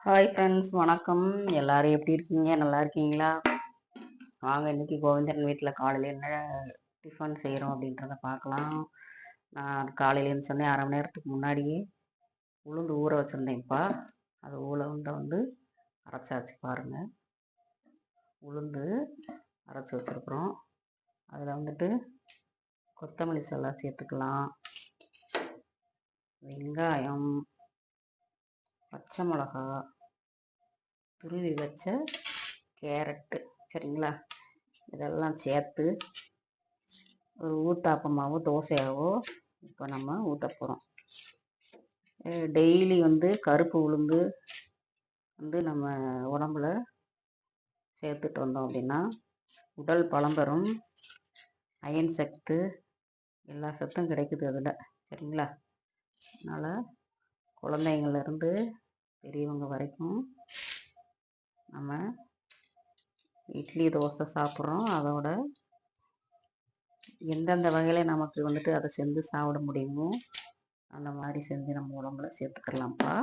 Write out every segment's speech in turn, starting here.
Hi friends, வணக்கம். எல்லாரும் எப்படி இருக்கீங்க? நல்லா இருக்கீங்களா? வாங்க இன்னைக்கு கோவிந்தன் வீட்டில் காலையில் என்ன டிஃபன் செய்கிறோம் அப்படின்றத பார்க்கலாம். நான் காலையில் எழுந்தோடனே அரை மணி நேரத்துக்கு முன்னாடியே உளுந்து ஊற வச்சுருந்தேன்ப்பா. அது உளுந்தை அரைச்சாச்சு பாருங்கள். உளுந்து அரைச்சி வச்சுருக்குறோம். அதில் கொத்தமல்லி தழை சேர்த்துக்கலாம், வெங்காயம், பச்சை மிளகா, துருவி வச்ச கேரட்டு, சரிங்களா? இதெல்லாம் சேர்த்து ஒரு ஊத்தாப்பமாவோ தோசையாவோ இப்போ நம்ம ஊற்ற போகிறோம். டெய்லி கருப்பு உளுந்து நம்ம உடம்புல சேர்த்துட்டு வந்தோம் அப்படின்னா உடல் பலம் பெறும். அயன் சத்து, எல்லா சத்தும் கிடைக்குது அதில், சரிங்களா? அதனால் குழந்தைங்கள்லேருந்து பெரியவங்க வரைக்கும் நம்ம இட்லி தோசை சாப்பிட்றோம். அதோட எந்தெந்த வகையில் நமக்கு அதை செஞ்சு சாப்பிட முடியுமோ அந்த மாதிரி செஞ்சு நம்ம உடம்புல சேர்த்துக்கலாம்ப்பா.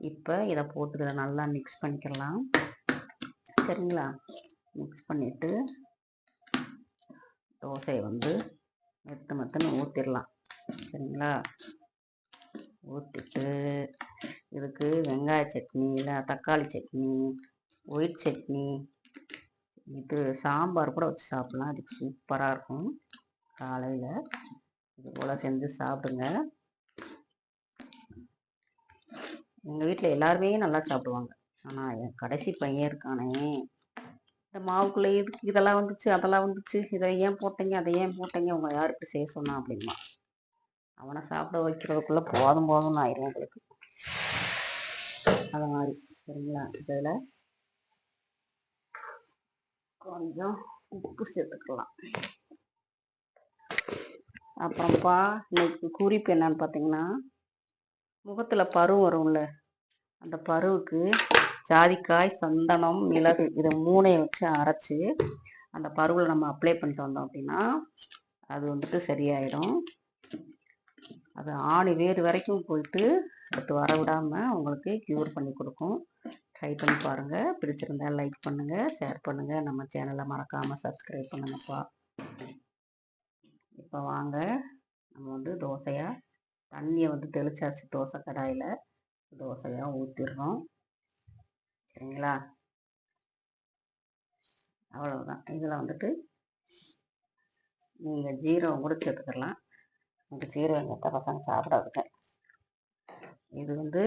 இப்போ இதை போட்டு இதை நல்லா மிக்ஸ் பண்ணிக்கலாம், சரிங்களா? மிக்ஸ் பண்ணிவிட்டு தோசையை மெத்துன்னு ஊற்றிடலாம், சரிங்களா? ஊற்றிட்டு இதுக்கு வெங்காய சட்னி, இல்லை தக்காளி சட்னி, ஒயிட் சட்னி, இது சாம்பார் கூட வச்சு சாப்பிட்லாம். அது சூப்பராக இருக்கும். காலையில் இது போல் செஞ்சு சாப்பிடுங்க. எங்கள் வீட்டில் எல்லாருமே நல்லா சாப்பிடுவாங்க. ஆனால் என் கடைசி பையன் இருக்கானே, இந்த மாவுக்குள்ளே இதுக்கு இதெல்லாம் வந்துச்சு, அதெல்லாம் வந்துச்சு, இதை ஏன் போட்டீங்க, அதை ஏன் போட்டீங்க, உங்களை யாருக்கு செய்ய சொன்னா அப்படிமா. அவனை சாப்பிட வைக்கிறதுக்குள்ளே போதும் போதும்னு ஆயிரும் உங்களுக்கு. அது மாதிரி, சரிங்களா? இதில் கொஞ்சம் உப்பு சேர்த்துக்கலாம். அப்புறம்ப்பா இன்னைக்கு குறிப்பு என்னன்னு பார்த்தீங்கன்னா, முகத்தில் பரு வரும்ல, அந்த பருவுக்கு ஜாதிக்காய், சந்தனம், மிளகு இதை மூணையை வச்சு அரைச்சி அந்த பருவில் நம்ம அப்ளை பண்ணிட்டு வந்தோம் அப்படின்னா அது சரியாயிடும். அது ஆணி வேறு வரைக்கும் போயிட்டு அடுத்து வர விடாமல் உங்களுக்கு க்யூர் பண்ணி கொடுக்கும். ட்ரை பண்ணி பாருங்கள். பிடிச்சிருந்தா லைக் பண்ணுங்கள், ஷேர் பண்ணுங்கள், நம்ம சேனலை மறக்காமல் சப்ஸ்கிரைப் பண்ணுங்கப்பா. இப்போ வாங்க நம்ம தோசையாக தண்ணியை தெளிச்சாச்சு. தோசை கடாயில் தோசையாக ஊற்றிடுறோம், சரிங்களா? அவ்வளவுதான். இதில் நீங்கள் ஜீரகம் கூட சேர்த்துக்கலாம். இந்த ஜீரகத்தை பசங்க சாப்பிடாதுங்க. இது